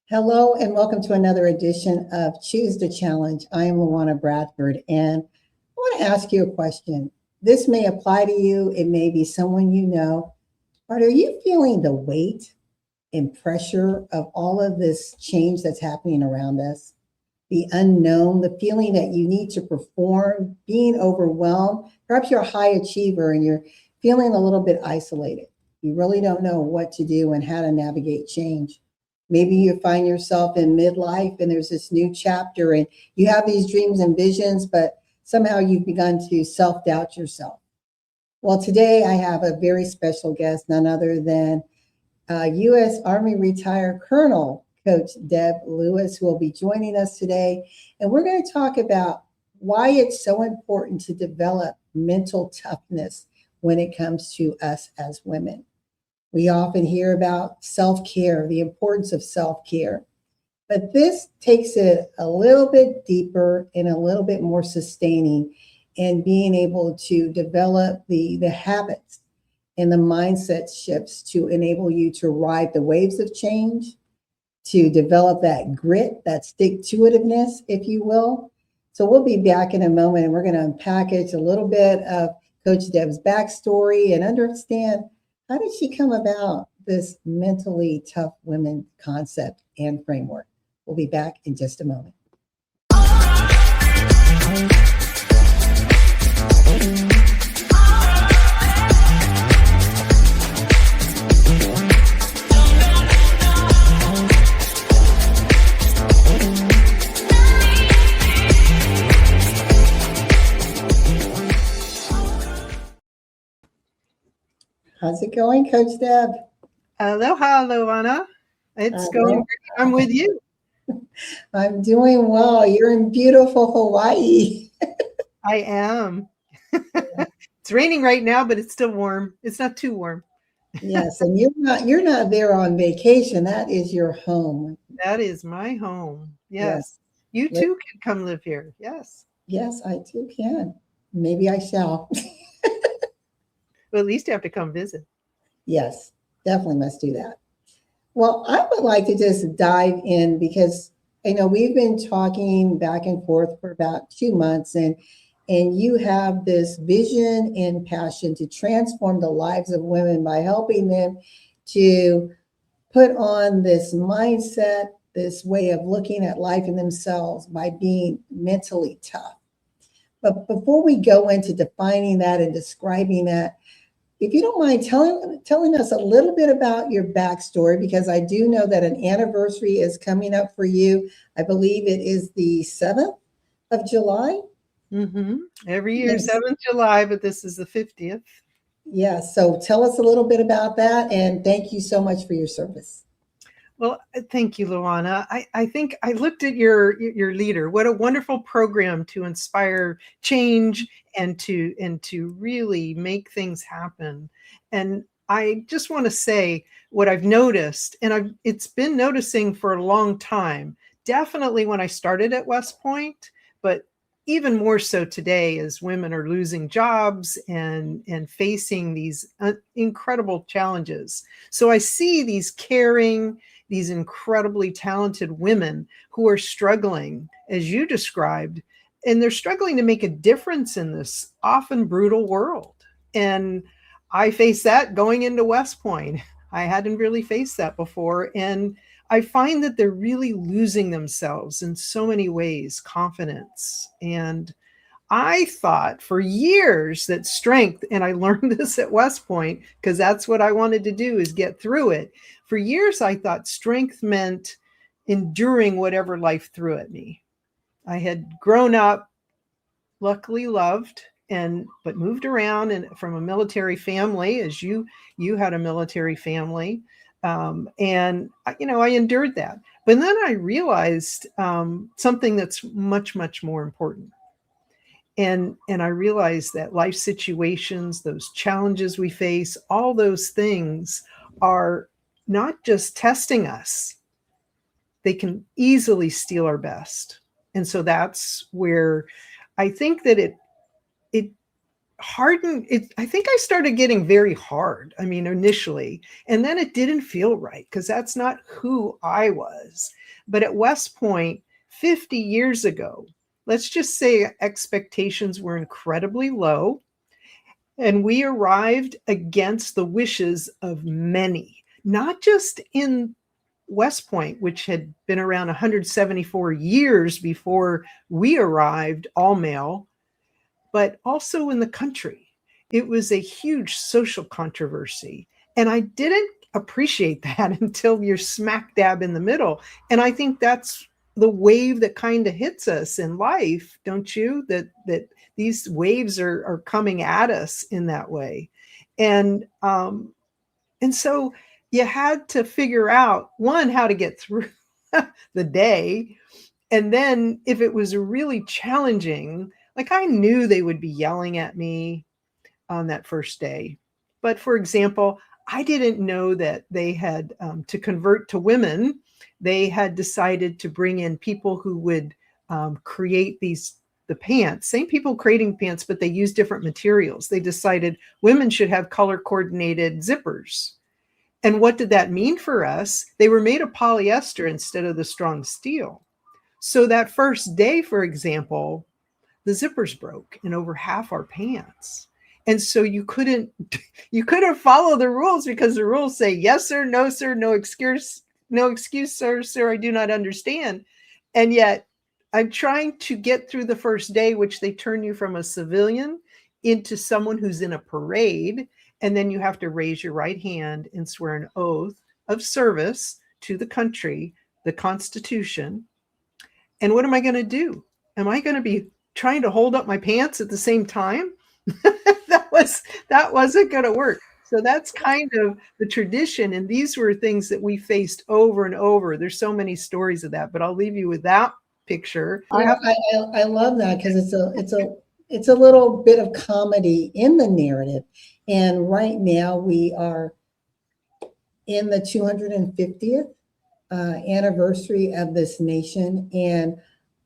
Hello and welcome to another edition of Choose the Challenge. I am LaWanna Bradford and I want to ask you a question. This may apply to you, it may be someone you know, but are you feeling the weight and pressure of all of this change that's happening around us? The unknown, the feeling that you need to perform, being overwhelmed. Perhaps you're a high achiever and you're feeling a little bit isolated. You really don't know what to do and how to navigate change. Maybe you find yourself in midlife and there's this new chapter and you have these dreams and visions, but somehow you've begun to self doubt yourself. Well, today I have a very special guest, none other than U.S. Army retired Colonel Coach Deb Lewis, who will be joining us today. And we're going to talk about why it's so important to develop mental toughness when it comes to us as women. We often hear about self-care, the importance of self-care, but this takes it a little bit deeper and a little bit more sustaining in being able to develop the habits and the mindset shifts to enable you to ride the waves of change, to develop that grit, that stick-to-itiveness, if you will. So we'll be back in a moment and we're going to unpackage a little bit of Coach Deb's backstory and understand how did she come about this mentally tough women concept and framework. We'll be back in just a moment. How's it going, Coach Deb? Aloha, LaWanna. It's going great. I'm with you. I'm doing well. You're in beautiful Hawaii. I am. It's raining right now, but it's still warm. It's not too warm. Yes, and you're not there on vacation. That is your home. That is my home. Yes. You too can come live here. Yes. Yes, I too can. Maybe I shall. Well, at least you have to come visit. Yes, definitely must do that. Well, I would like to just dive in because I know we've been talking back and forth for about 2 months and you have this vision and passion to transform the lives of women by helping them to put on this mindset, this way of looking at life and themselves by being mentally tough. But before we go into defining that and describing that, if you don't mind telling us a little bit about your backstory, because I do know that an anniversary is coming up for you. I believe it is the 7th of July. Mm-hmm. Every year, yes. 7th July, but this is the 50th. Yes. So tell us a little bit about that. And thank you so much for your service. Well, thank you, LaWanna. I think I looked at your leader. What a wonderful program to inspire change and to really make things happen. And I just want to say what I've noticed, and it's been noticing for a long time, definitely when I started at West Point, but even more so today as women are losing jobs and facing these incredible challenges. So I see these caring, these incredibly talented women who are struggling, as you described, and they're struggling to make a difference in this often brutal world. And I faced that going into West Point. I hadn't really faced that before. And I find that they're really losing themselves in so many ways, confidence. And I thought for years that strength, and I learned this at West Point because that's what I wanted to do, is get through it. For years, I thought strength meant enduring whatever life threw at me. I had grown up, luckily loved, but moved around and from a military family, as you had a military family. And I endured that. But then I realized something that's much, much more important. And I realized that life situations, those challenges we face, all those things are not just testing us. They can easily steal our best. And so that's where I think that it hardened it. I think I started getting very hard. I mean, initially, and then it didn't feel right because that's not who I was. But at West Point 50 years ago, let's just say expectations were incredibly low, and we arrived against the wishes of many, not just in West Point, which had been around 174 years before we arrived, all male, but also in the country. It was a huge social controversy. And I didn't appreciate that until you're smack dab in the middle. And I think that's the wave that kind of hits us in life, don't you? That these waves are coming at us in that way. And so you had to figure out, one, how to get through the day. And then if it was really challenging, like I knew they would be yelling at me on that first day. But for example, I didn't know that they had, to convert to women, they had decided to bring in people who would create the pants, same people creating pants, but they use different materials. They decided women should have color coordinated zippers. And what did that mean for us? They were made of polyester instead of the strong steel. So that first day, for example, the zippers broke in over half our pants. And so you couldn't follow the rules because the rules say yes sir, no excuse, sir, I do not understand. And yet I'm trying to get through the first day, which they turn you from a civilian into someone who's in a parade. And then you have to raise your right hand and swear an oath of service to the country, the Constitution. And what am I going to do? Am I going to be trying to hold up my pants at the same time? that wasn't going to work. So that's kind of the tradition. And these were things that we faced over and over. There's so many stories of that, but I'll leave you with that picture. I love that because it's a little bit of comedy in the narrative. And right now we are in the 250th anniversary of this nation. And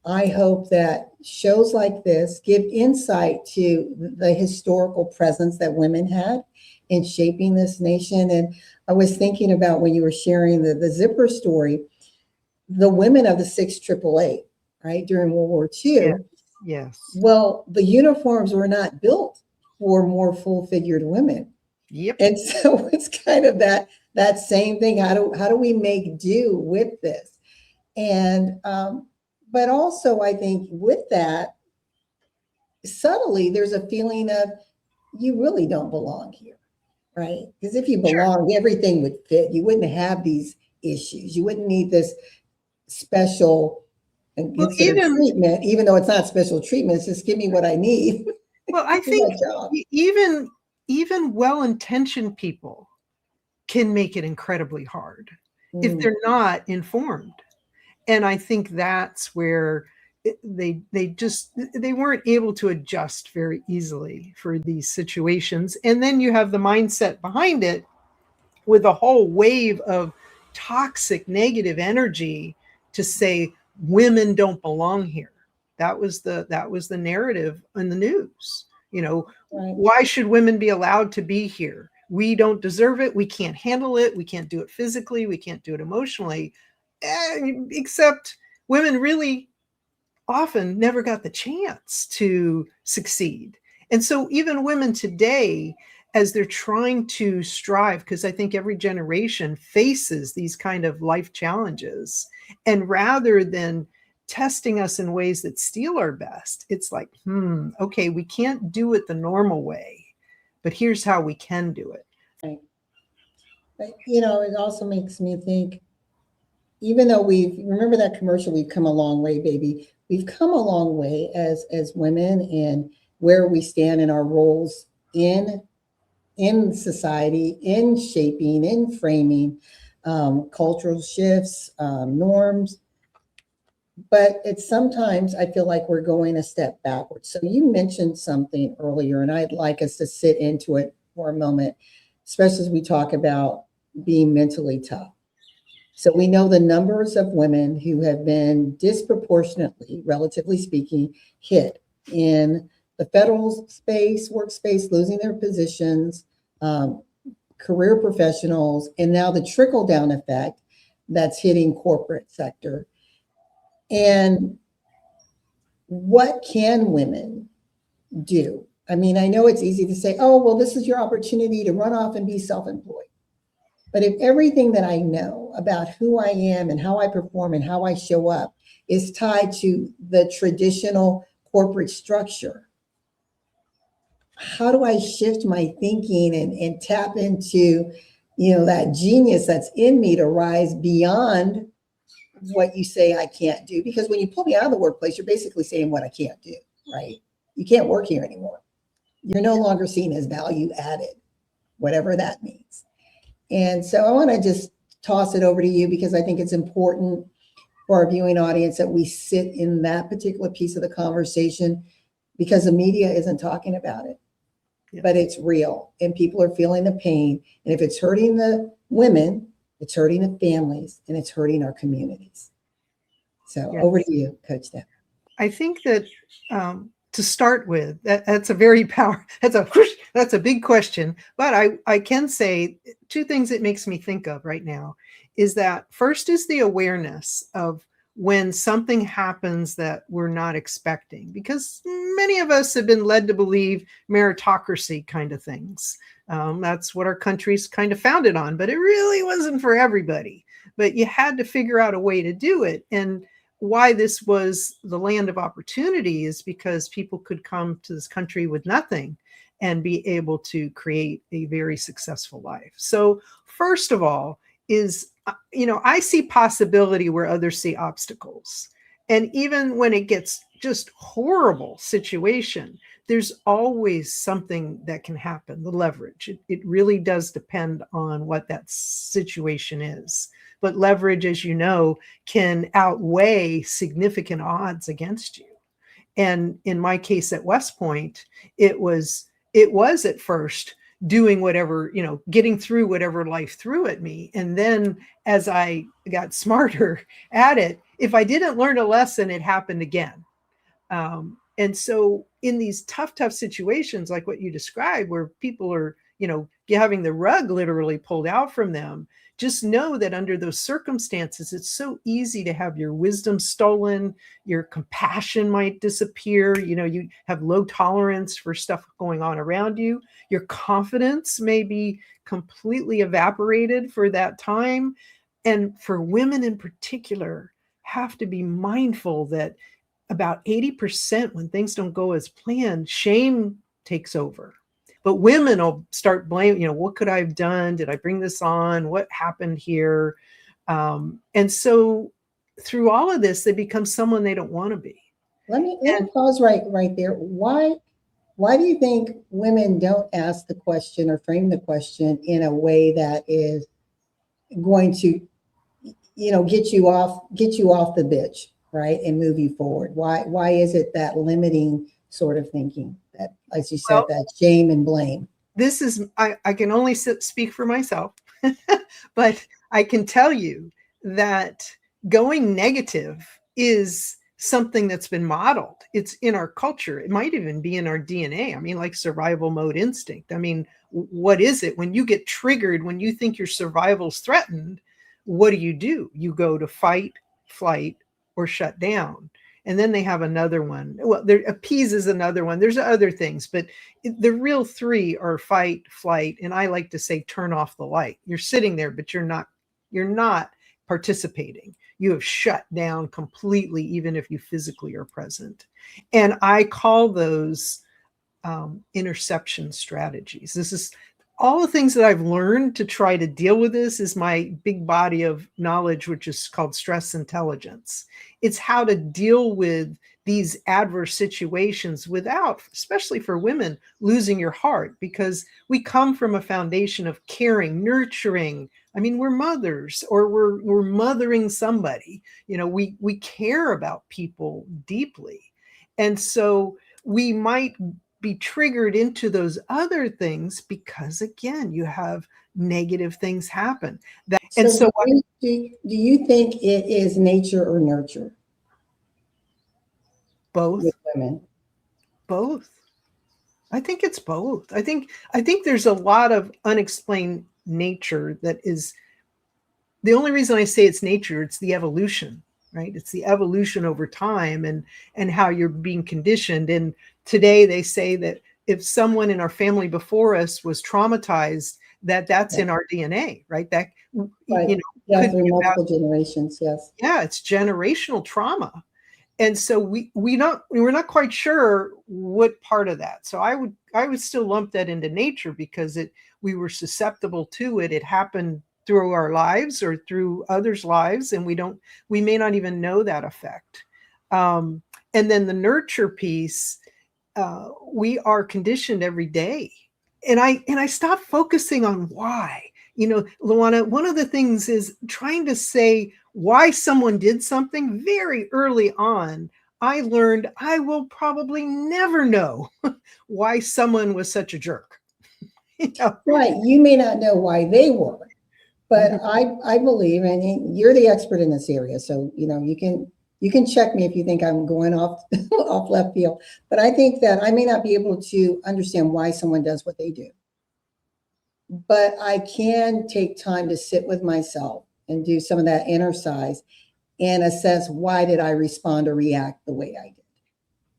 I hope that shows like this give insight to the historical presence that women had in shaping this nation. And I was thinking about when you were sharing the zipper story, the women of the 688, right, during World War II. Yes. Well, the uniforms were not built for more full-figured women. Yep. And so it's kind of that same thing. How do we make do with this? And but also I think with that, subtly there's a feeling of you really don't belong here, right? Because if you belong, everything would fit. You wouldn't have these issues. You wouldn't need this special treatment, even though it's not special treatment. It's just give me what I need. Well, I think even well-intentioned people can make it incredibly hard if they're not informed. And I think that's where they weren't able to adjust very easily for these situations. And then you have the mindset behind it with a whole wave of toxic negative energy to say women don't belong here. That was the narrative in the news. Why should women be allowed to be here? We don't deserve it. We can't handle it. We can't do it physically. We can't do it emotionally. Except women really often never got the chance to succeed. And so even women today, as they're trying to strive, because I think every generation faces these kind of life challenges, and rather than testing us in ways that steal our best, it's like, okay, we can't do it the normal way, but here's how we can do it. Right. But, it also makes me think, even though remember that commercial, we've come a long way, baby. We've come a long way as women and where we stand in our roles in society, in shaping, in framing cultural shifts, norms. But it's sometimes I feel like we're going a step backwards. So you mentioned something earlier, and I'd like us to sit into it for a moment, especially as we talk about being mentally tough. So we know the numbers of women who have been disproportionately, relatively speaking, hit in the federal space, workspace, losing their positions, career professionals, and now the trickle down effect that's hitting corporate sector. And what can women do? I mean, I know it's easy to say, oh, well, this is your opportunity to run off and be self-employed. But if everything that I know about who I am and how I perform and how I show up is tied to the traditional corporate structure, how do I shift my thinking and tap into, that genius that's in me to rise beyond what you say I can't do? Because when you pull me out of the workplace, you're basically saying what I can't do, right? You can't work here anymore. You're no longer seen as value added, whatever that means. And so I want to just toss it over to you because I think it's important for our viewing audience that we sit in that particular piece of the conversation because the media isn't talking about it. Yeah. But it's real and people are feeling the pain. And if it's hurting the women, it's hurting the families and it's hurting our communities. So yes. Over to you, Coach Deb. I think that to start with, that's a big question. But I can say two things it makes me think of right now is that first is the awareness of when something happens that we're not expecting, because many of us have been led to believe meritocracy kind of things. That's what our country's kind of founded on, but it really wasn't for everybody. But you had to figure out a way to do it. And why this was the land of opportunity is because people could come to this country with nothing and be able to create a very successful life. So first of all is, I see possibility where others see obstacles. And even when it gets just horrible situation, there's always something that can happen, the leverage. It really does depend on what that situation is. But leverage, as you know, can outweigh significant odds against you. And in my case at West Point, it was at first doing whatever, getting through whatever life threw at me. And then as I got smarter at it, if I didn't learn a lesson, it happened again. And so in these tough situations, like what you described, where people are, having the rug literally pulled out from them, just know that under those circumstances, it's so easy to have your wisdom stolen, your compassion might disappear, you have low tolerance for stuff going on around you, your confidence may be completely evaporated for that time. And for women in particular, have to be mindful that about 80% when things don't go as planned, shame takes over. But women will start blaming, what could I have done? Did I bring this on? What happened here? And so through all of this, they become someone they don't want to be. Let me pause right there. Why do you think women don't ask the question or frame the question in a way that is going to, get you off the bitch, right? And move you forward? Why is it that limiting sort of thinking? That, as you said, that shame and blame. This is, I can only speak for myself, but I can tell you that going negative is something that's been modeled. It's in our culture. It might even be in our DNA. I mean, like survival mode instinct. I mean, what is it when you get triggered, when you think your survival's threatened? What do? You go to fight, flight, or shut down. And then they have another one. Well, appease is another one. There's other things, but the real three are fight, flight, and I like to say turn off the light. You're sitting there, but you're not participating. You have shut down completely, even if you physically are present. And I call those interception strategies. This is all the things that I've learned to try to deal with this is my big body of knowledge, which is called stress intelligence. It's how to deal with these adverse situations without, especially for women, losing your heart, because we come from a foundation of caring, nurturing. I mean, we're mothers or we're mothering somebody. We care about people deeply. And so we might be triggered into those other things because, again, you have negative things happen. Do you think it is nature or nurture? Both. With women. Both. I think it's both. I think there's a lot of unexplained nature that is the only reason I say it's nature, it's the evolution, right? It's the evolution over time and how you're being conditioned. And today they say that if someone in our family before us was traumatized, that's Yeah. in our DNA, right? That Right. you know Yeah, could through be about, multiple generations. Yes. yeah, it's generational trauma. And so we're not quite sure what part of that. So I would still lump that into nature because we were susceptible to it. It happened through our lives or through others' lives, and we may not even know that effect. Um, and then the nurture piece, we are conditioned every day, and I stopped focusing on why. LaWanna, one of the things is trying to say why someone did something very early on. I learned I will probably never know why someone was such a jerk. you know Right. You may not know why they were, but I believe, and you're the expert in this area, so you can check me if you think I'm going off off left field. But I think that I may not be able to understand why someone does what they do, but I can take time to sit with myself and do some of that inner size and assess why did I respond or react the way I did.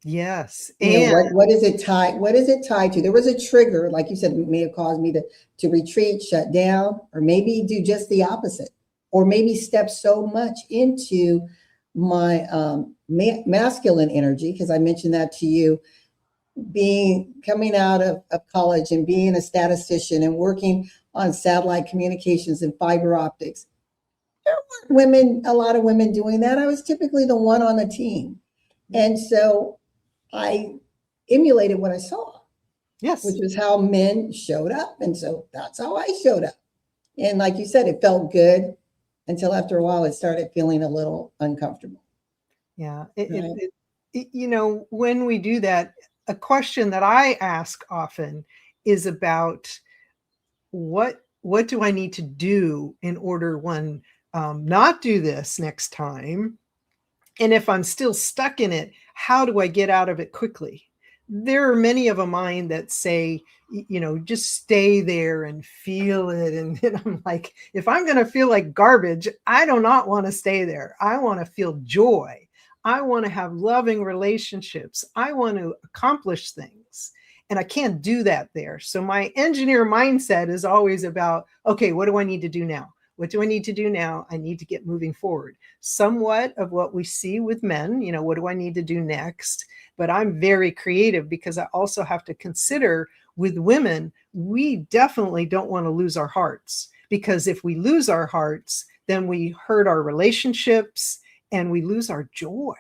Yes. What is it tied? What is it tied to? There was a trigger, like you said, may have caused me to retreat, shut down, or maybe do just the opposite, or maybe step so much into my masculine energy, because I mentioned that to you, coming out of college and being a statistician and working on satellite communications and fiber optics. There weren't a lot of women doing that. I was typically the one on the team. And so I emulated what I saw, Yes. which was how men showed up. And so that's how I showed up. And like you said, it felt good until after a while it started feeling a little uncomfortable. Yeah. Right? When we do that, a question that I ask often is about what do I need to do in order one not do this next time? And if I'm still stuck in it, how do I get out of it quickly? There are many of a mind that say, just stay there and feel it. And then I'm like, if I'm going to feel like garbage, I do not want to stay there. I want to feel joy. I want to have loving relationships. I want to accomplish things. And I can't do that there. So my engineer mindset is always about, okay, what do I need to do now? What do I need to do now? I need to get moving forward. Somewhat of what we see with men, what do I need to do next? But I'm very creative because I also have to consider with women, we definitely don't want to lose our hearts, because if we lose our hearts, then we hurt our relationships and we lose our joy.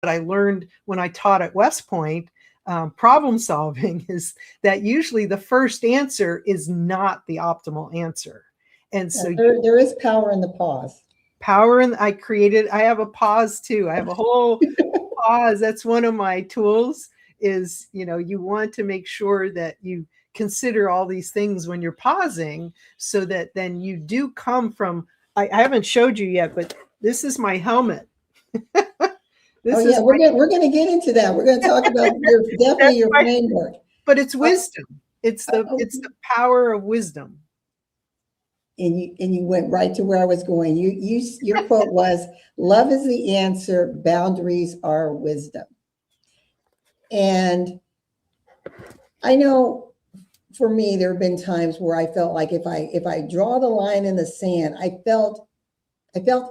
But I learned when I taught at West Point, problem solving is that usually the first answer is not the optimal answer. And so there is power in the pause. I have a pause too. I have a whole pause. That's one of my tools is, you want to make sure that you consider all these things when you're pausing so that then you do come from, I haven't showed you yet, but this is my helmet. We're going to get into that. We're going to talk about your framework. But it's wisdom. It's the power of wisdom. And you went right to where I was going. Your quote was, "Love is the answer. Boundaries are wisdom." And I know for me, there have been times where I felt like if I draw the line in the sand, I felt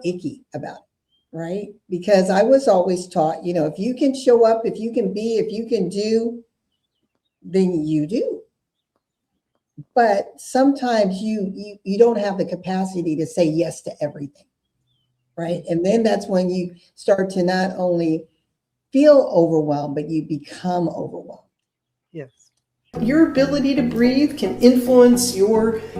icky about it, right? Because I was always taught, if you can show up, if you can be, if you can do, then you do. But sometimes you don't have the capacity to say yes to everything, right? And then that's when you start to not only feel overwhelmed, but you become overwhelmed. Yes. Your ability to breathe can influence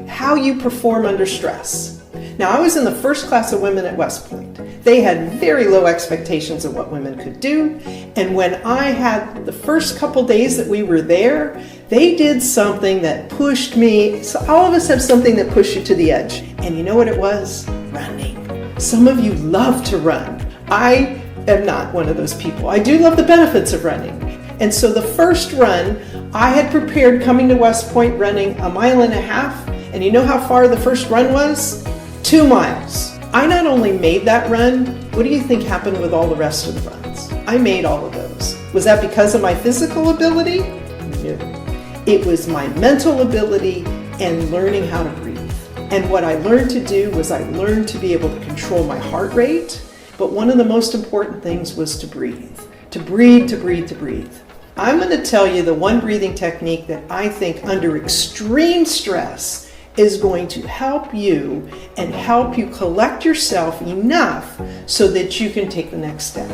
how you perform under stress. Now, I was in the first class of women at West Point. They had very low expectations of what women could do. And when I had the first couple days that we were there, they did something that pushed me. So all of us have something that pushed you to the edge. And you know what it was? Running. Some of you love to run. I am not one of those people. I do love the benefits of running. And so the first run, I had prepared coming to West Point running 1.5 miles. And you know how far the first run was? 2 miles. I not only made that run, what do you think happened with all the rest of the runs? I made all of those. Was that because of my physical ability? No. It was my mental ability and learning how to breathe. And what I learned to do was I learned to be able to control my heart rate. But one of the most important things was to breathe. To breathe, to breathe, to breathe. I'm going to tell you the one breathing technique that I think under extreme stress is going to help you and help you collect yourself enough so that you can take the next step.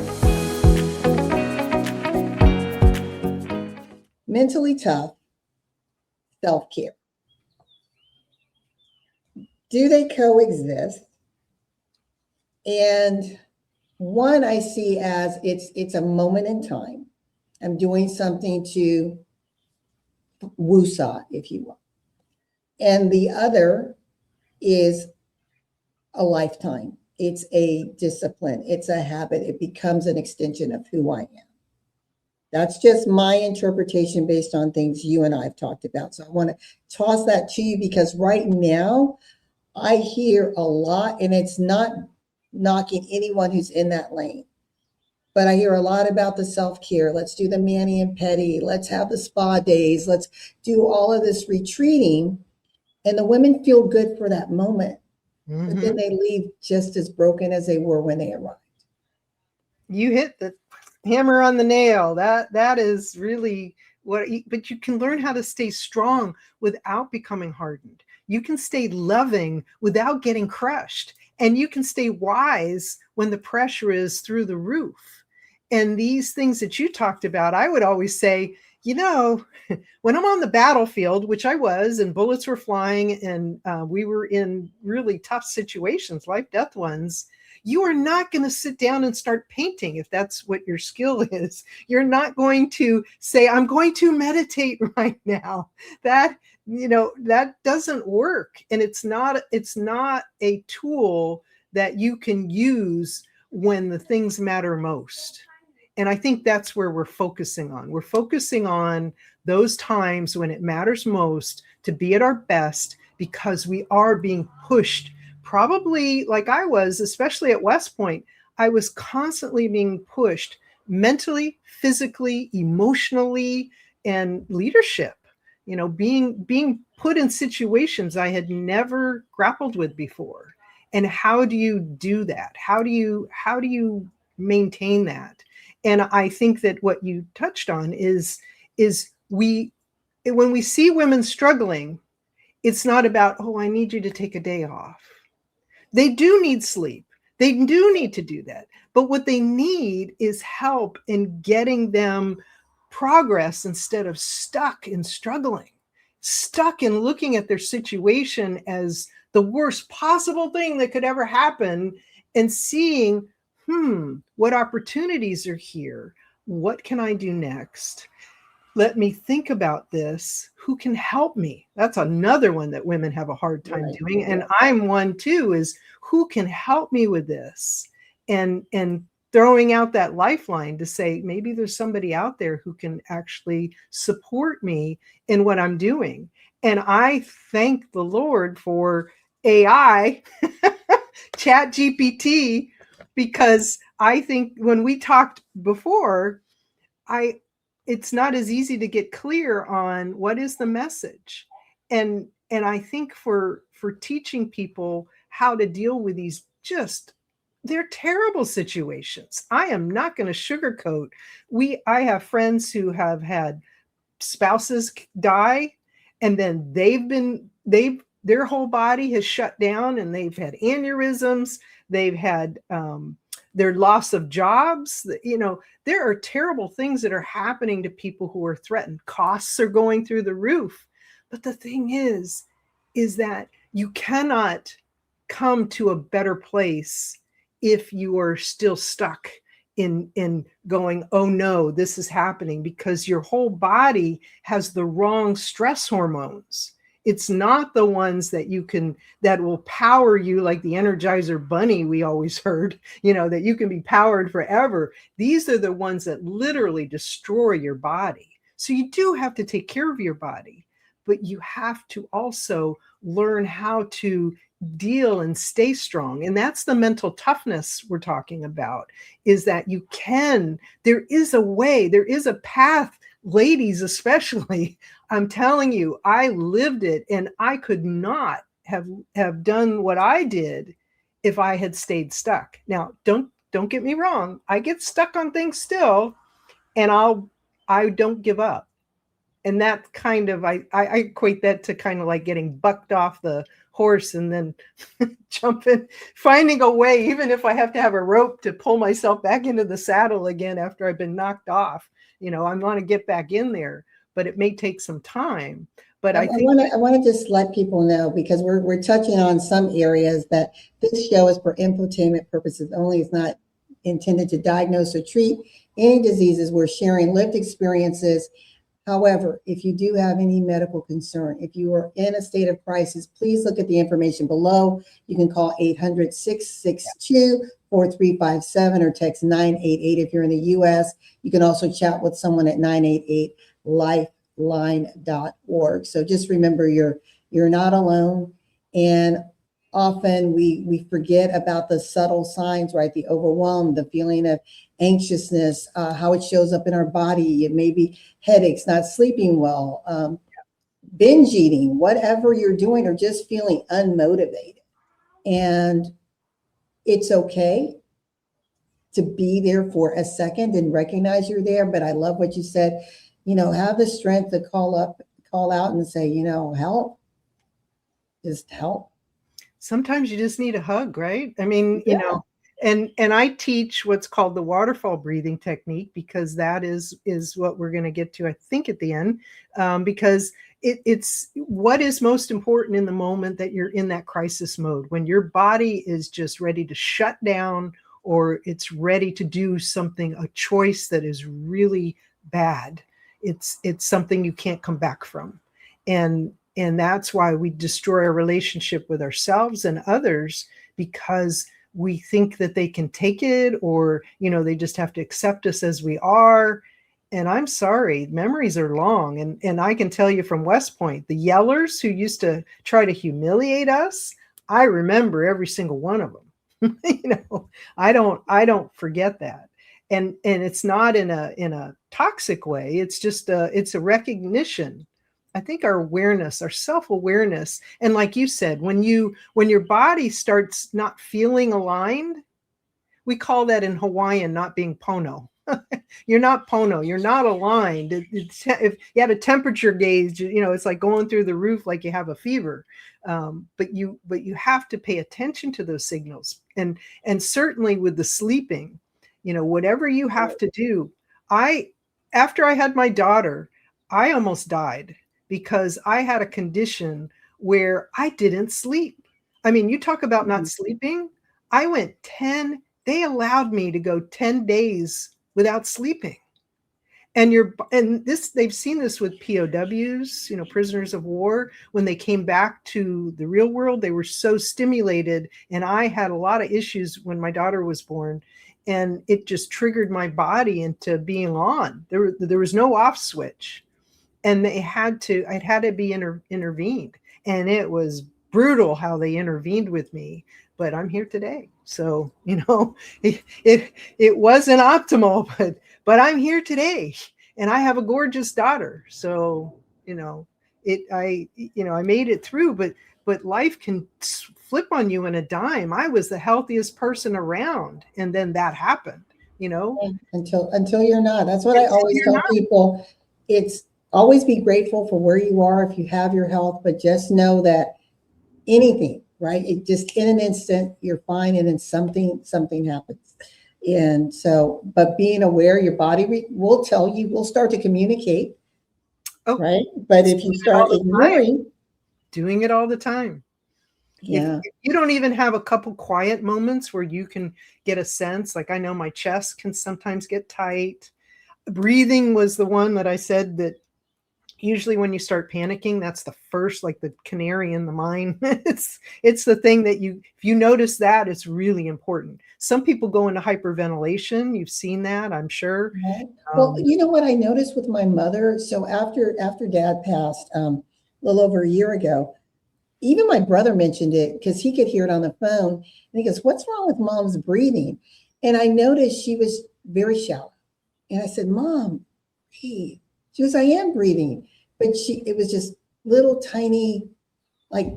Mentally tough, self-care. Do they coexist? And one I see as it's a moment in time. I'm doing something to woosah, if you will. And the other is a lifetime. It's a discipline. It's a habit. It becomes an extension of who I am. That's just my interpretation based on things you and I have talked about. So I want to toss that to you because right now I hear a lot, and it's not knocking anyone who's in that lane. But I hear a lot about the self-care. Let's do the mani and pedi. Let's have the spa days. Let's do all of this retreating. And the women feel good for that moment. But then they leave just as broken as they were when they arrived. You hit the hammer on the nail. That is really what, but you can learn how to stay strong without becoming hardened. You can stay loving without getting crushed. And you can stay wise when the pressure is through the roof. And these things that you talked about, I would always say, you know, when I'm on the battlefield, which I was, and bullets were flying, and we were in really tough situations, life, death ones, you are not going to sit down and start painting if that's what your skill is. You're not going to say, I'm going to meditate right now. That, you know, that doesn't work. And it's not a tool that you can use when the things matter most. And I think that's where we're focusing on. We're focusing on those times when it matters most to be at our best, because we are being pushed, probably like I was, especially at West Point. I was constantly being pushed mentally, physically, emotionally, and leadership, you know, being put in situations I had never grappled with before. And how do you do that? How do you maintain that? And I think that what you touched on is when we see women struggling, it's not about, oh, I need you to take a day off. They do need sleep. They do need to do that. But what they need is help in getting them progress instead of stuck in struggling, stuck in looking at their situation as the worst possible thing that could ever happen, and seeing, what opportunities are here? What can I do next? Let me think about this. Who can help me? That's another one that women have a hard time doing. And I'm one too, is who can help me with this? And throwing out that lifeline to say, maybe there's somebody out there who can actually support me in what I'm doing. And I thank the Lord for AI, Chat GPT, because I think when we talked before, it's not as easy to get clear on what is the message. And I think for teaching people how to deal with these they're terrible situations. I am not going to sugarcoat. I have friends who have had spouses die, and then their whole body has shut down, and they've had aneurysms. They've had their loss of jobs. You know, there are terrible things that are happening to people who are threatened. Costs are going through the roof. But the thing is that you cannot come to a better place if you are still stuck in going, oh no, this is happening, because your whole body has the wrong stress hormones. It's not the ones that that will power you like the Energizer Bunny we always heard, that you can be powered forever. These are the ones that literally destroy your body. So you do have to take care of your body, but you have to also learn how to deal and stay strong. And that's the mental toughness we're talking about, is that there is a way, there is a path, ladies especially. I'm telling you, I lived it, and I could not have done what I did if I had stayed stuck. Now, don't get me wrong. I get stuck on things still, and I don't give up. And that kind of, I equate that to kind of like getting bucked off the horse and then jumping, finding a way, even if I have to have a rope to pull myself back into the saddle again after I've been knocked off. I want to get back in there, but it may take some time. But I think I want to just let people know, because we're touching on some areas, that this show is for infotainment purposes only. It's not intended to diagnose or treat any diseases. We're sharing lived experiences. However, if you do have any medical concern, if you are in a state of crisis, please look at the information below. You can call 800-662-4357 or text 988 if you're in the U.S. You can also chat with someone at 988-lifeline.org. So just remember, you're not alone. And often we forget about the subtle signs, right? The overwhelm, the feeling of anxiousness, how it shows up in our body. It may be headaches, not sleeping well, binge eating, whatever you're doing, or just feeling unmotivated. And it's okay to be there for a second and recognize you're there. But I love what you said, have the strength to call out and say, help, just help. Sometimes you just need a hug, right? I mean, and I teach what's called the waterfall breathing technique, because that is what we're going to get to, I think, at the end, because it's what is most important in the moment that you're in that crisis mode, when your body is just ready to shut down, or it's ready to do something, a choice that is really bad. It's something you can't come back from. And that's why we destroy our relationship with ourselves and others, because we think that they can take it, or, they just have to accept us as we are. And I'm sorry, memories are long. And I can tell you from West Point, the yellers who used to try to humiliate us, I remember every single one of them. I don't forget that. And it's not in a toxic way. It's just it's a recognition. I think our awareness, our self-awareness, and like you said, when your body starts not feeling aligned, we call that in Hawaiian not being pono. You're not pono. You're not aligned. If you had a temperature gauge, it's like going through the roof like you have a fever. But you have to pay attention to those signals, and certainly with the sleeping, whatever you have to do. After I had my daughter, I almost died, because I had a condition where I didn't sleep. I mean, you talk about not sleeping. I went they allowed me to go 10 days without sleeping. And they've seen this with POWs, prisoners of war. When they came back to the real world, they were so stimulated. And I had a lot of issues when my daughter was born, and it just triggered my body into being on. There was no off switch. And it had to be intervened. And it was brutal how they intervened with me, but I'm here today. So, it wasn't optimal, but I'm here today, and I have a gorgeous daughter. So, I made it through, but life can flip on you in a dime. I was the healthiest person around, and then that happened, Until you're not. That's what I always tell people. It's always be grateful for where you are if you have your health, but just know that anything, right? It just in an instant, you're fine, and then something happens. And so, but being aware, your body will tell you, will start to communicate, right? But if you start ignoring, doing it all the time. Yeah. If you don't even have a couple quiet moments where you can get a sense, like I know my chest can sometimes get tight. Breathing was the one that I said that, usually when you start panicking, that's the first, like the canary in the mine. It's the thing that if you notice that, it's really important. Some people go into hyperventilation. You've seen that, I'm sure. Right. Well, you know what I noticed with my mother? So after dad passed, a little over a year ago, even my brother mentioned it because he could hear it on the phone. And he goes, "What's wrong with mom's breathing?" And I noticed she was very shallow. And I said, "Mom, breathe." She goes, "I am breathing." But it was just little tiny, like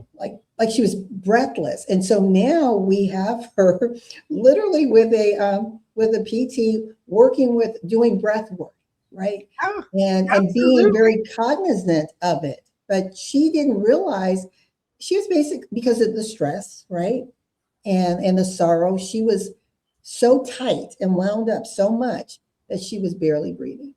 she was breathless. And so now we have her literally with a PT working with doing breath work, right? Oh, And being very cognizant of it. But she didn't realize she was because of the stress, right? And the sorrow. She was so tight and wound up so much that she was barely breathing.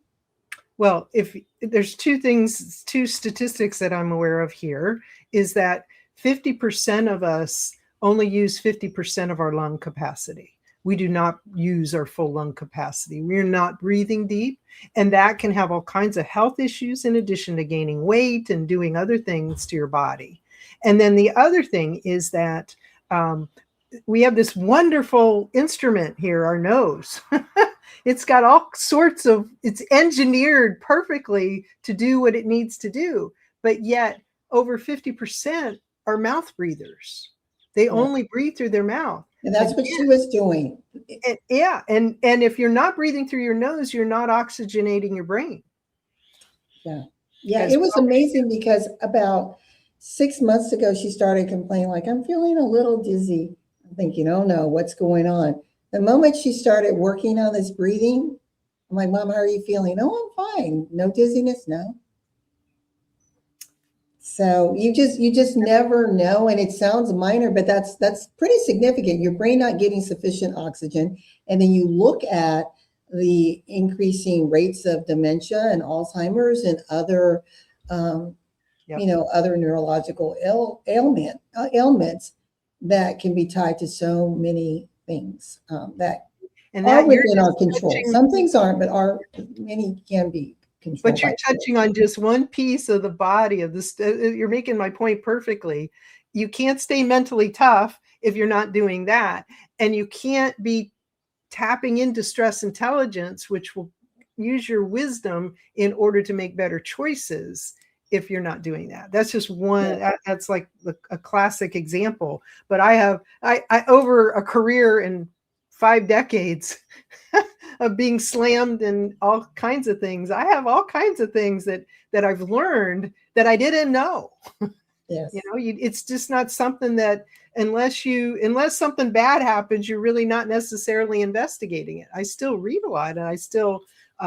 Well, if there's two statistics that I'm aware of here, is that 50% of us only use 50% of our lung capacity. We do not use our full lung capacity. We're not breathing deep, and that can have all kinds of health issues in addition to gaining weight and doing other things to your body. And then the other thing is that we have this wonderful instrument here, our nose. It's got all sorts of, it's engineered perfectly to do what it needs to do. But yet over 50% are mouth breathers. They only breathe through their mouth. And that's what she was doing. Yeah. And if you're not breathing through your nose, you're not oxygenating your brain. Yeah. Yeah. It was amazing because about 6 months ago, she started complaining, like, "I'm feeling a little dizzy." I'm thinking, "Oh no, what's going on?" The moment she started working on this breathing, I'm like, "Mom, how are you feeling?" "Oh, I'm fine. No dizziness, no." So you just never know, and it sounds minor, but that's pretty significant. Your brain not getting sufficient oxygen, and then you look at the increasing rates of dementia and Alzheimer's and other, other neurological ailments that can be tied to so many things that are within our control. Some things aren't, but many can be controlled. But you're touching on just one piece of the body of this. You're making my point perfectly. You can't stay mentally tough if you're not doing that. And you can't be tapping into stress intelligence, which will use your wisdom in order to make better choices if you're not doing that. That's just one, that's like a classic example. But I over a career in 5 decades of being slammed in all kinds of things, I have all kinds of things that I've learned that I didn't know. Yes. It's just not something that unless something bad happens, you're really not necessarily investigating it. I still read a lot, and I still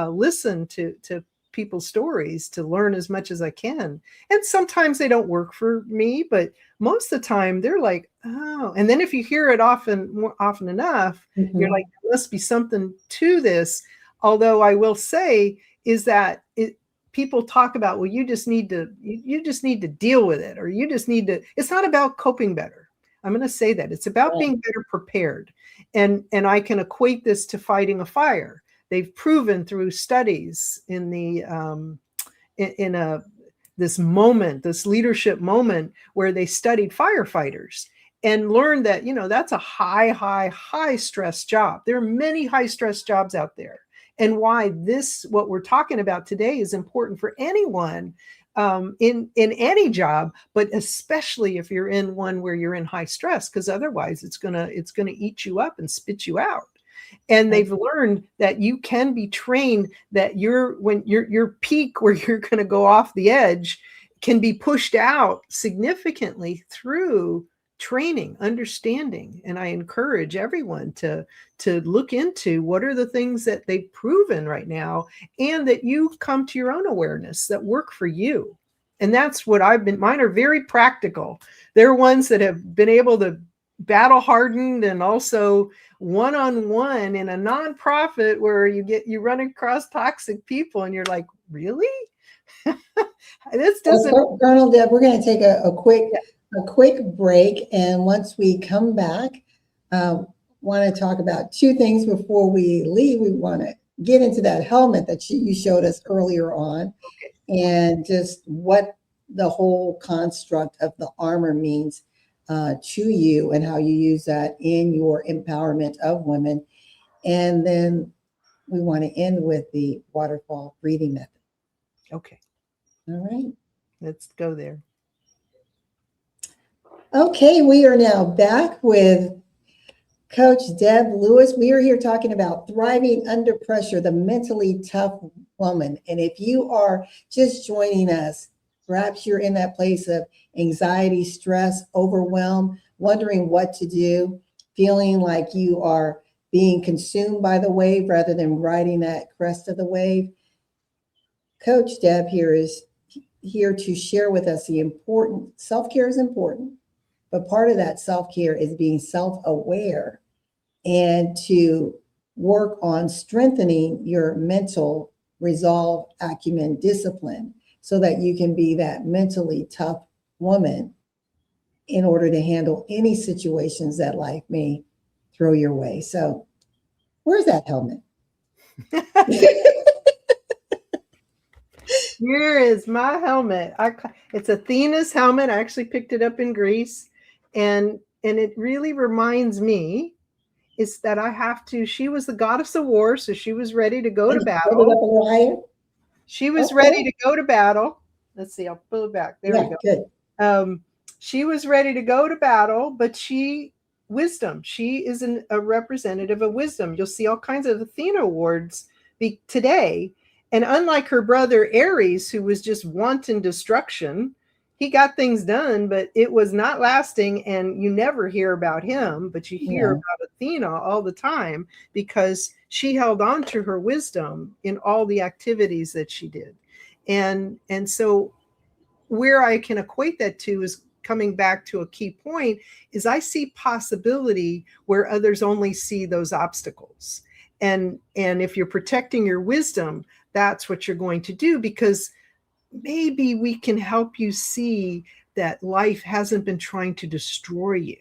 listen to people's stories to learn as much as I can. And sometimes they don't work for me, but most of the time they're like, "Oh," and then if you hear it often enough, you're like, "There must be something to this." Although I will say is that people talk about, well, you just need to deal with it, or you just need to, it's not about coping better. I'm going to say that it's about being better prepared. And I can equate this to fighting a fire. They've proven through studies in this leadership moment where they studied firefighters and learned that, that's a high stress job. There are many high stress jobs out there. And why what we're talking about today is important for anyone in any job, but especially if you're in one where you're in high stress, because otherwise it's gonna eat you up and spit you out. And they've learned that you can be trained that when your peak where you're going to go off the edge can be pushed out significantly through training, understanding. And I encourage everyone to look into what are the things that they've proven right now, and that you come to your own awareness that work for you. And that's what mine are very practical. They're ones that have been able to battle hardened, and also one-on-one in a nonprofit where you run across toxic people and you're like, really? This doesn't. Colonel Deb, we're going to take a quick break, and once we come back, want to talk about 2 things before we leave. We want to get into that helmet that you showed us earlier on. and just what the whole construct of the armor means to you and how you use that in your empowerment of women. And then we want to end with the waterfall breathing method. Okay, All right. let's go there. Okay, we are now back with Coach Deb Lewis. We are here talking about thriving under pressure, the mentally tough woman. And if you are just joining us, perhaps you're in that place of anxiety, stress, overwhelm, wondering what to do, feeling like you are being consumed by the wave rather than riding that crest of the wave. Coach Deb here is here to share with us the important, self-care is important, but part of that self-care is being self-aware and to work on strengthening your mental resolve, acumen, discipline, so that you can be that mentally tough woman in order to handle any situations that life may throw your way. So, where's that helmet? Here is my helmet. It's Athena's helmet. I actually picked it up in Greece, and it really reminds me is that I have to. She was the goddess of war, so she was ready to go to battle. She was ready to go to battle. Let's see. I'll pull it back. There we go. Good. She was ready to go to battle, but wisdom. She is a representative of wisdom. You'll see all kinds of Athena awards today. And unlike her brother Ares, who was just wanton destruction, he got things done, but it was not lasting. And you never hear about him, but you hear about Athena all the time because she held on to her wisdom in all the activities that she did. And so where I can equate that to is coming back to a key point is I see possibility where others only see those obstacles. And if you're protecting your wisdom, that's what you're going to do, because maybe we can help you see that life hasn't been trying to destroy you.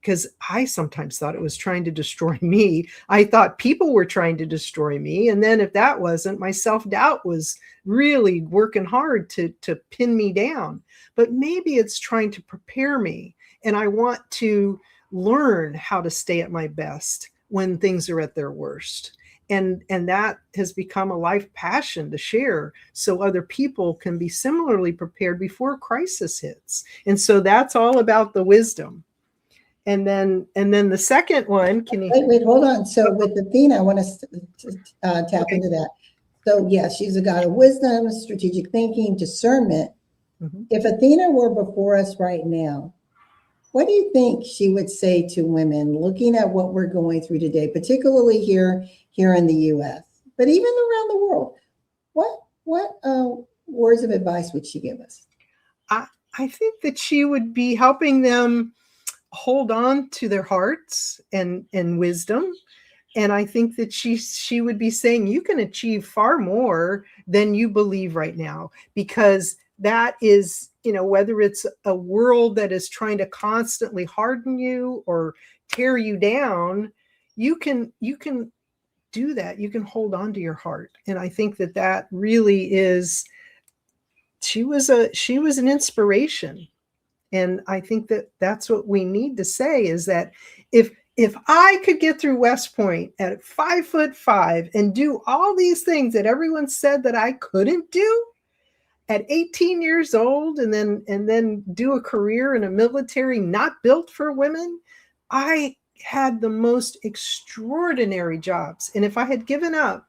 Because I sometimes thought it was trying to destroy me. I thought people were trying to destroy me. And then if that wasn't, my self-doubt was really working hard to pin me down. But maybe it's trying to prepare me. And I want to learn how to stay at my best when things are at their worst. And that has become a life passion to share so other people can be similarly prepared before crisis hits. And so that's all about the wisdom. And then the second one, can you wait, hold on. So with Athena, I want to tap into that. So yeah, she's a god of wisdom, strategic thinking, discernment. Mm-hmm. If Athena were before us right now, what do you think she would say to women looking at what we're going through today, particularly here in the US, but even around the world? What words of advice would she give us? I think that she would be helping them hold on to their hearts and wisdom. And I think that she would be saying you can achieve far more than you believe right now, because that is, whether it's a world that is trying to constantly harden you or tear you down, you can do that. You can hold on to your heart. And I think that really is, she was an inspiration. And I think that that's what we need to say is that if I could get through West Point at 5'5" and do all these things that everyone said that I couldn't do at 18 years old, and then do a career in a military not built for women, I had the most extraordinary jobs. And if I had given up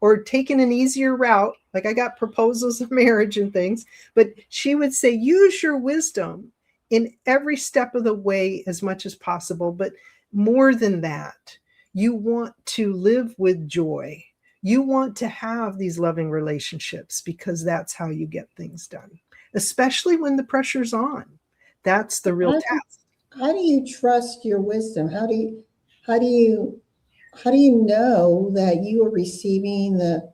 or taken an easier route, like I got proposals of marriage and things, but she would say, use your wisdom in every step of the way as much as possible. But more than that, you want to live with joy. You want to have these loving relationships because that's how you get things done, especially when the pressure's on. That's the real test. How do you trust your wisdom? How do you know that you are receiving the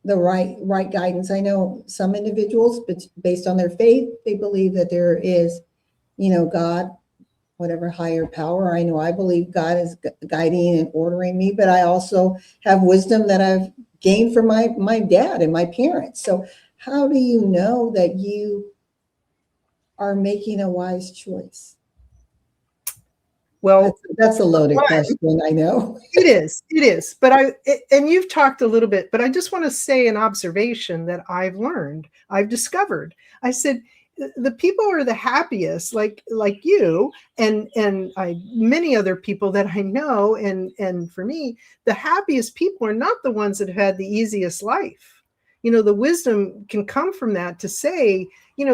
right guidance? I know some individuals, but based on their faith, they believe that there is, God, whatever higher power. I know I believe God is guiding and ordering me, but I also have wisdom that I've gained from my dad and my parents. So how do you know that you are making a wise choice? Well, That's a loaded question, I know. it is. But and you've talked a little bit, but I just want to say an observation that I've learned, I've discovered. I said, the people are the happiest, like you and many other people that I know, and for me, the happiest people are not the ones that have had the easiest life. The wisdom can come from that to say,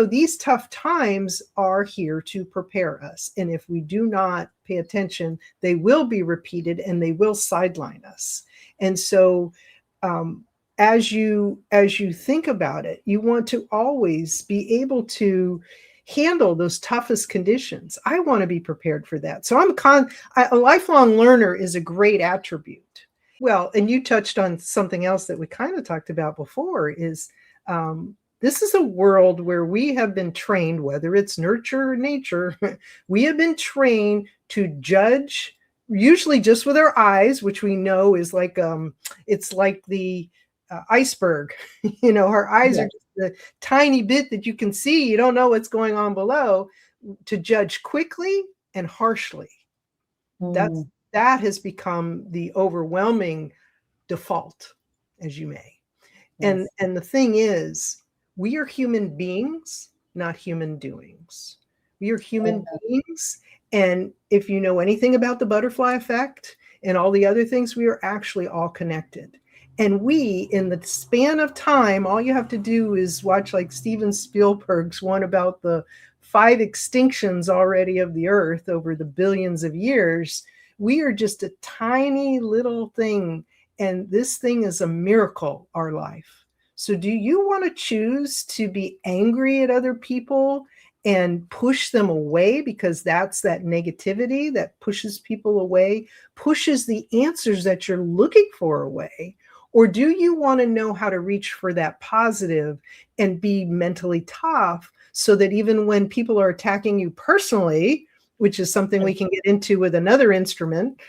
these tough times are here to prepare us, and if we do not pay attention, they will be repeated and they will sideline us. And so, as you think about it, you want to always be able to handle those toughest conditions. I want to be prepared for that. So a lifelong learner is a great attribute. Well, and you touched on something else that we kind of talked about before is, this is a world where we have been trained, whether it's nurture or nature, we have been trained to judge, usually just with our eyes, which we know is like, it's like the iceberg. Our eyes are just the tiny bit that you can see. You don't know what's going on below. To judge quickly and harshly. That has become the overwhelming default, as you may. Yes. And the thing is, we are human beings, not human doings. We are human beings. And if you know anything about the butterfly effect and all the other things, we are actually all connected. And we, in the span of time, all you have to do is watch like Steven Spielberg's one about the 5 extinctions already of the earth over the billions of years. We are just a tiny little thing. And this thing is a miracle, our life. So do you want to choose to be angry at other people and push them away, because that's that negativity that pushes people away, pushes the answers that you're looking for away? Or do you want to know how to reach for that positive and be mentally tough so that even when people are attacking you personally, which is something we can get into with another instrument,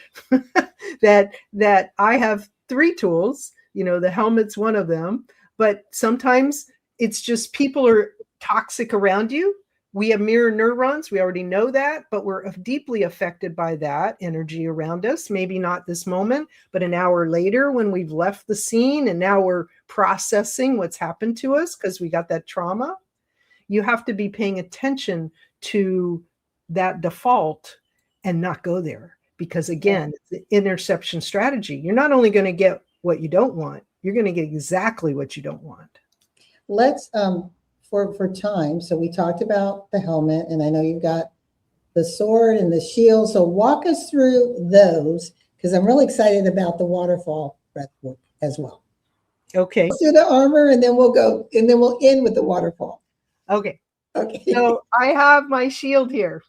that I have 3 tools, the helmet's one of them, but sometimes it's just people are toxic around you. We have mirror neurons. We already know that, but we're deeply affected by that energy around us. Maybe not this moment, but an hour later when we've left the scene and now we're processing what's happened to us because we got that trauma. You have to be paying attention to that default and not go there, because again, it's the interception strategy. You're not only going to get what you don't want, you're going to get exactly what you don't want. Let's for time. So we talked about the helmet, and I know you've got the sword and the shield. So walk us through those, because I'm really excited about the waterfall breath work as well. Okay. Let's do the armor, and then we'll end with the waterfall. Okay. So I have my shield here.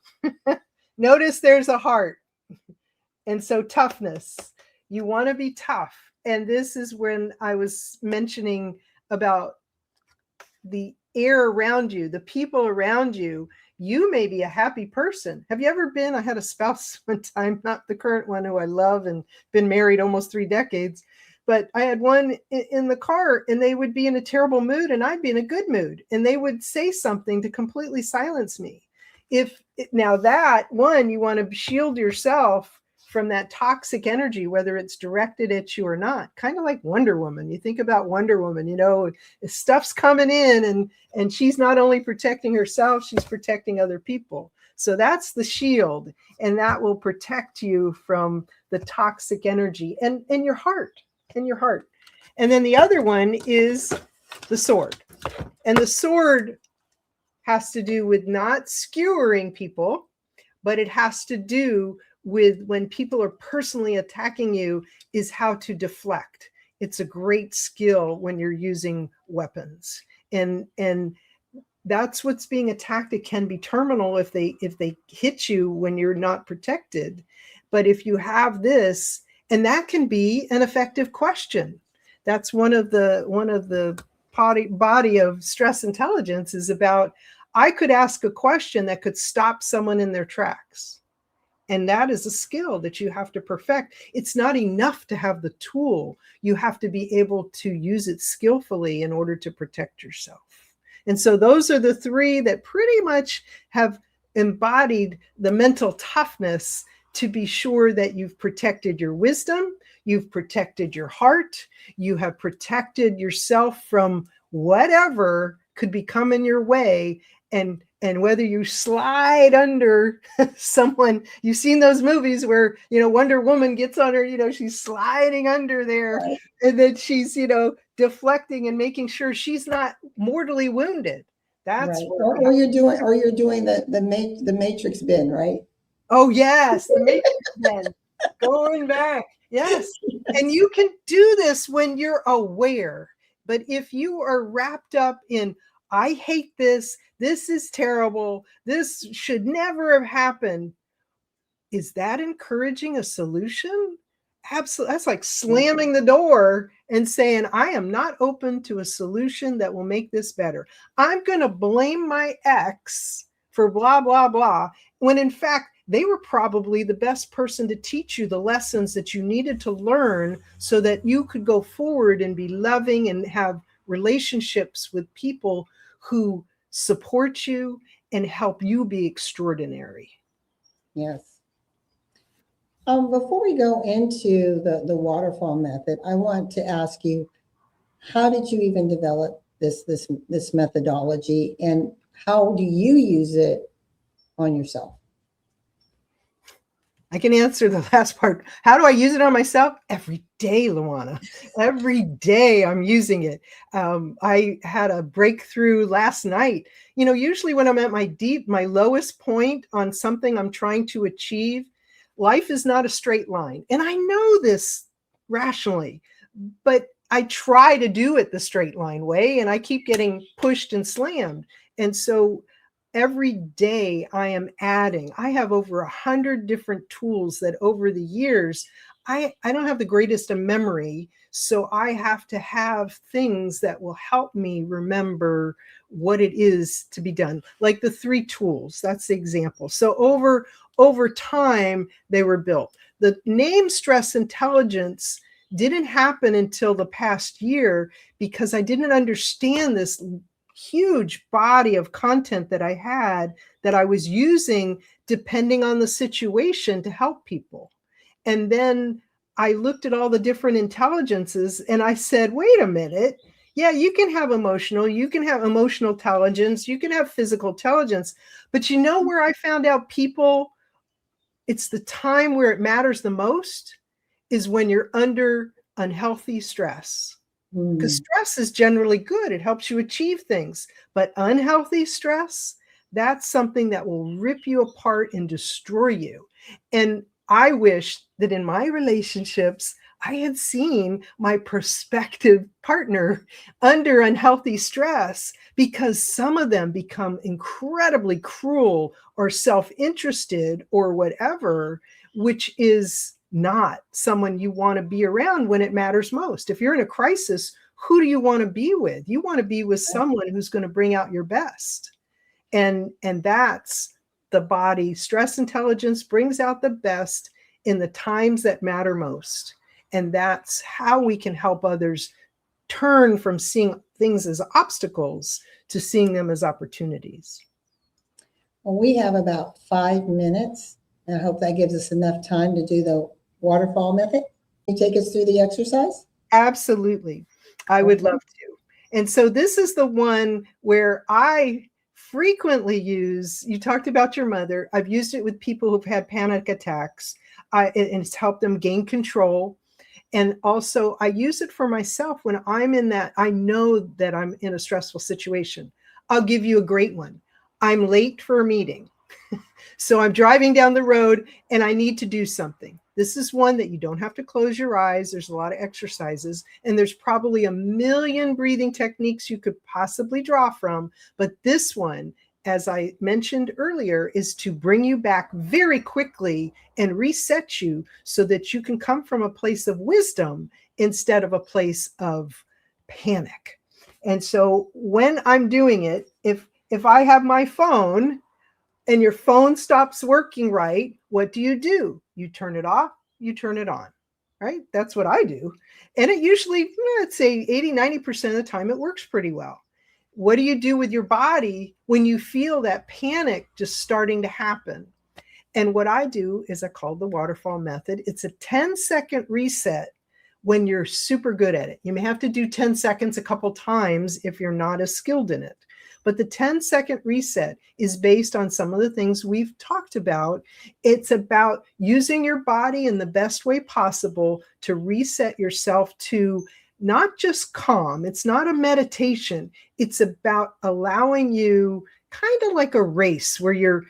Notice there's a heart. And so toughness. You want to be tough. And this is when I was mentioning about the air around you, the people around you. You may be a happy person. Have you ever been? I had a spouse one time, not the current one who I love and been married almost 3 decades. But I had one in the car, and they would be in a terrible mood and I'd be in a good mood. And they would say something to completely silence me. Now that one, you want to shield yourself from that toxic energy, whether it's directed at you or not, kind of like Wonder Woman. You think about Wonder Woman, stuff's coming in and she's not only protecting herself, she's protecting other people. So that's the shield, and that will protect you from the toxic energy and your heart. And then the other one is the sword. And the sword has to do with not skewering people, but it has to do with when people are personally attacking you, is how to deflect. It's a great skill when you're using weapons. And that's what's being attacked. It can be terminal if they hit you when you're not protected. But if you have this, and that can be an effective question. That's one of the body of stress intelligence is about, I could ask a question that could stop someone in their tracks. And that is a skill that you have to perfect. It's not enough to have the tool. You have to be able to use it skillfully in order to protect yourself. And so those are the three that pretty much have embodied the mental toughness to be sure that you've protected your wisdom, you've protected your heart, you have protected yourself from whatever could be coming your way. And whether you slide under someone, you've seen those movies where, Wonder Woman gets on her, she's sliding under there, Right. and then she's, deflecting and making sure she's not mortally wounded. That's Right. where You're doing the matrix bin, right? Oh, yes, the matrix men going back. Yes. And you can do this when you're aware. But if you are wrapped up in, I hate this is terrible, this should never have happened, is that encouraging a solution? Absolutely. That's like slamming the door and saying, I am not open to a solution that will make this better. I'm going to blame my ex for blah, blah, blah, when in fact, they were probably the best person to teach you the lessons that you needed to learn so that you could go forward and be loving and have relationships with people who support you and help you be extraordinary. Yes. Before we go into the waterfall method, I want to ask you, how did you even develop this methodology, and how do you use it on yourself? I can answer the last part. How do I use it on myself? Every day, LaWanna. Every day I'm using it. I had a breakthrough last night. Usually when I'm at my lowest point on something I'm trying to achieve, life is not a straight line. And I know this rationally, but I try to do it the straight line way, and I keep getting pushed and slammed. And so every day I have over 100 different tools that over the years, I don't have the greatest of memory. So I have to have things that will help me remember what it is to be done. Like the 3 tools, that's the example. So over time, they were built. The name stress intelligence didn't happen until the past year because I didn't understand this huge body of content that I had that I was using depending on the situation to help people. And then I looked at all the different intelligences and I said, wait a minute. Yeah, you can have emotional intelligence, you can have physical intelligence, but where I found out people, it's the time where it matters the most is when you're under unhealthy stress. Because stress is generally good. It helps you achieve things. But unhealthy stress, that's something that will rip you apart and destroy you. And I wish that in my relationships, I had seen my prospective partner under unhealthy stress, because some of them become incredibly cruel or self-interested or whatever, which is not someone you want to be around when it matters most. If you're in a crisis, who do you want to be with? You want to be with someone who's going to bring out your best. And that's the body. Stress intelligence brings out the best in the times that matter most. And that's how we can help others turn from seeing things as obstacles to seeing them as opportunities. Well, we have about 5 minutes. And I hope that gives us enough time to do the waterfall method. Can you take us through the exercise? Absolutely. I would love to. And so this is the one where I frequently use, you talked about your mother. I've used it with people who've had panic attacks, and it's helped them gain control. And also I use it for myself when I'm in that, I know that I'm in a stressful situation. I'll give you a great one. I'm late for a meeting. So I'm driving down the road and I need to do something. This is one that you don't have to close your eyes. There's a lot of exercises, and there's probably a million breathing techniques you could possibly draw from. But this one, as I mentioned earlier, is to bring you back very quickly and reset you so that you can come from a place of wisdom instead of a place of panic. And so when I'm doing it, if I have my phone and your phone stops working right, what do? You turn it off, you turn it on, right? That's what I do. And it usually, let's say 80-90% of the time, it works pretty well. What do you do with your body when you feel that panic just starting to happen? And what I do is I call the waterfall method. It's a 10-second reset when you're super good at it. You may have to do 10 seconds a couple times if you're not as skilled in it. But the 10-second reset is based on some of the things we've talked about. It's about using your body in the best way possible to reset yourself to not just calm. It's not a meditation. It's about allowing you, kind of like a race where you're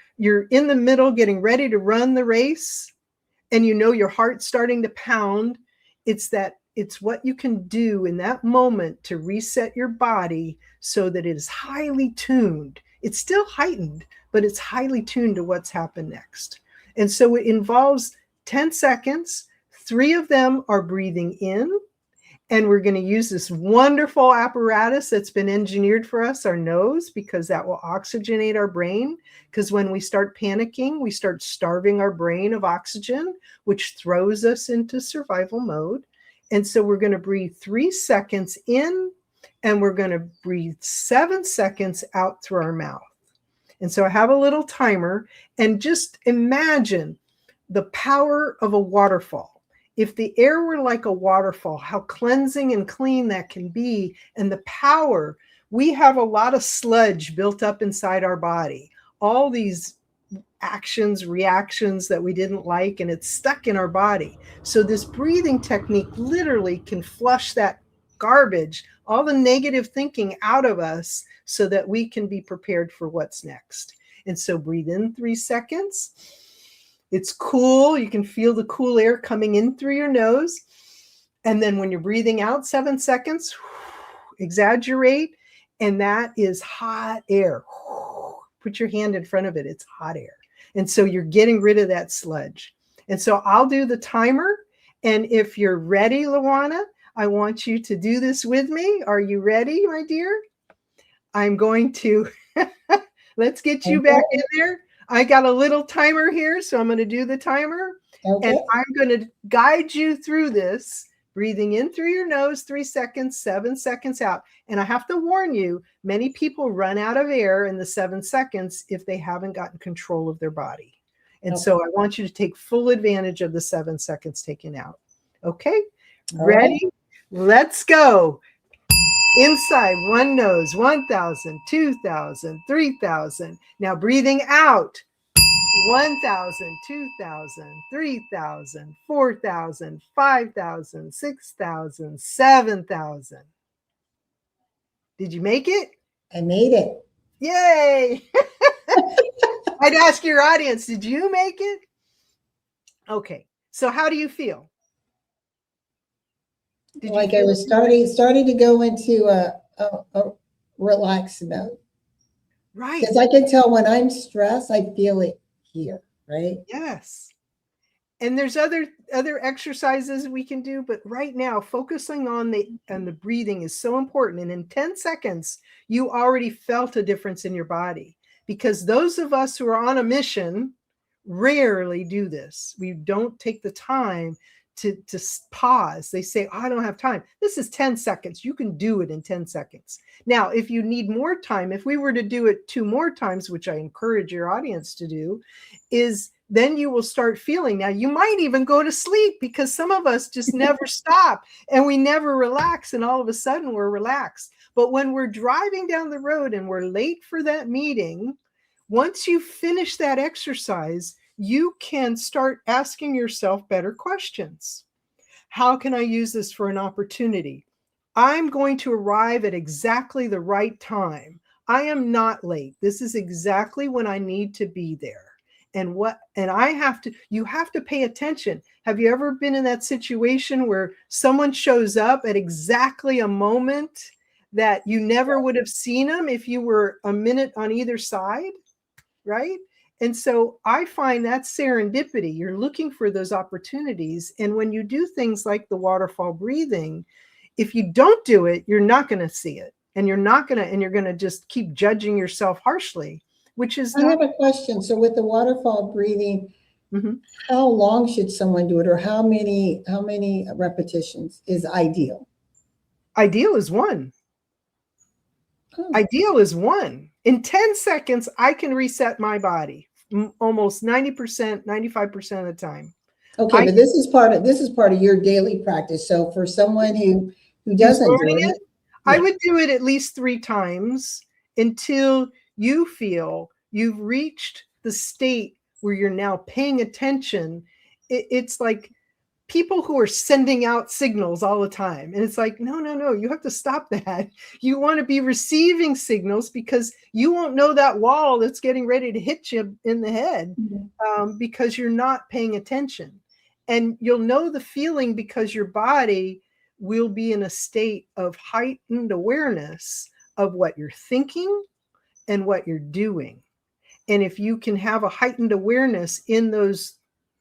in the middle getting ready to run the race, and you know your heart's starting to pound. It's what you can do in that moment to reset your body so that it is highly tuned. It's still heightened, but it's highly tuned to what's happened next. And so it involves 10 seconds. 3 of them are breathing in. And we're going to use this wonderful apparatus that's been engineered for us, our nose, because that will oxygenate our brain. Because when we start panicking, we start starving our brain of oxygen, which throws us into survival mode. And so we're going to breathe 3 seconds in, and we're going to breathe 7 seconds out through our mouth. And so I have a little timer, and just imagine the power of a waterfall. If the air were like a waterfall, how cleansing and clean that can be, and the power. We have a lot of sludge built up inside our body, all these actions, reactions that we didn't like, and it's stuck in our body. So this breathing technique literally can flush that garbage, all the negative thinking out of us, so that we can be prepared for what's next. And so breathe in 3 seconds. It's cool. You can feel the cool air coming in through your nose. And then when you're breathing out 7 seconds, exaggerate. And that is hot air. Put your hand in front of it. It's hot air. And so you're getting rid of that sludge. And so I'll do the timer. And if you're ready, LaWanna, I want you to do this with me. Are you ready, my dear? I'm going to, let's get you back in there. I got a little timer here, so I'm going to do the timer. Okay. And I'm going to guide you through this, breathing in through your nose, 3 seconds, 7 seconds out. And I have to warn you, many people run out of air in the 7 seconds if they haven't gotten control of their body. And so I want you to take full advantage of the 7 seconds taken out. Okay? Ready? Right. Let's go. Inside one nose, 1,000, 2,000, 3,000. Now breathing out, 1,000, 2,000, 3,000, 4,000, 5,000, 6,000, 7,000. Did you make it? I made it. Yay! I'd ask your audience, did you make it? Okay, so how do you feel? Like I was starting to go into a relaxed mode. Right. Because I can tell when I'm stressed, I feel it here, right? Yes. And there's other exercises we can do, but right now focusing on the breathing is so important. And in 10 seconds, you already felt a difference in your body, because those of us who are on a mission rarely do this. We don't take the time to pause. They say, oh, I don't have time. This is 10 seconds. You can do it in 10 seconds. Now, if you need more time, if we were to do it 2 more times, which I encourage your audience to do, is then you will start feeling. Now, you might even go to sleep, because some of us just never stop and we never relax. And all of a sudden we're relaxed. But when we're driving down the road and we're late for that meeting, once you finish that exercise, you can start asking yourself better questions. How can I use this for an opportunity? I'm going to arrive at exactly the right time. I am not late. This is exactly when I need to be there. And you have to pay attention. Have you ever been in that situation where someone shows up at exactly a moment that you never would have seen them if you were a minute on either side, right? And so I find that serendipity. You're looking for those opportunities. And when you do things like the waterfall breathing, if you don't do it, you're not going to see it. And you're going to just keep judging yourself harshly. which is I not. have a question. So with the waterfall breathing, Mhm. how long should someone do it, or how many repetitions is ideal? Ideal is one. Oh, Ideal is one. In 10 seconds, I can reset my body almost 90%, 95% of the time. okay, I but this is part of your daily practice. So for someone who who's doesn't do learning it, it, I yeah. would do it at least 3 times until you feel you've reached the state where you're now paying attention. It's like people who are sending out signals all the time. And it's like, no, no, no, you have to stop that. You want to be receiving signals because you won't know that wall that's getting ready to hit you in the head Mhm. because you're not paying attention. And you'll know the feeling because your body will be in a state of heightened awareness of what you're thinking and what you're doing. And if you can have a heightened awareness in those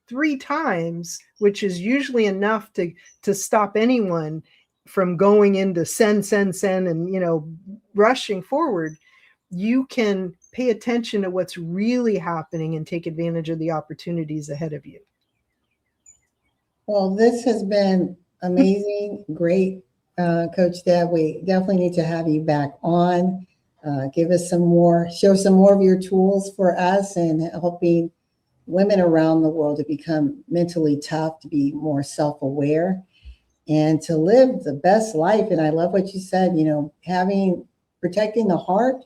3 times, which is usually enough to stop anyone from going into send, and rushing forward, you can pay attention to what's really happening and take advantage of the opportunities ahead of you. Well, this has been amazing, great, Coach Deb. We definitely need to have you back on. Give us show some more of your tools for us and helping women around the world to become mentally tough, to be more self-aware, and to live the best life. And I love what you said, protecting the heart,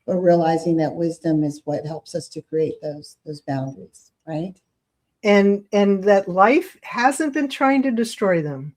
but realizing that wisdom is what helps us to create those boundaries, right? And that life hasn't been trying to destroy them.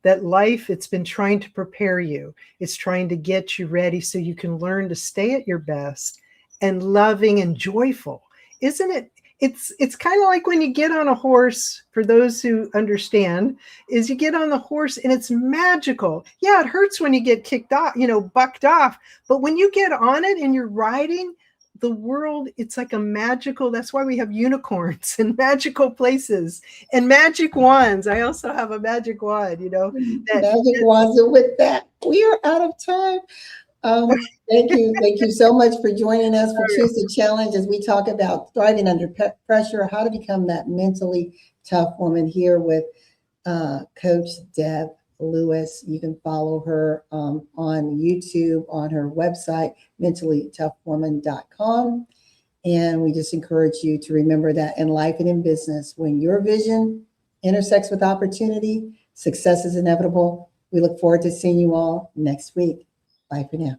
That life, it's been trying to prepare you. It's trying to get you ready so you can learn to stay at your best and loving and joyful. Isn't it? It's kind of like when you get on a horse, for those who understand, is you get on the horse and it's magical. Yeah, it hurts when you get kicked off, bucked off. But when you get on it and you're riding, the world, it's like a magical, that's why we have unicorns and magical places and magic wands. I also have a magic wand, Magic wands. And with that, we are out of time. Thank you so much for joining us for Choose the Challenge as we talk about thriving under pressure, how to become that mentally tough woman here with Coach Deb Lewis. You can follow her on YouTube, on her website, mentallytoughwoman.com. And we just encourage you to remember that in life and in business, when your vision intersects with opportunity, success is inevitable. We look forward to seeing you all next week. Bye for now.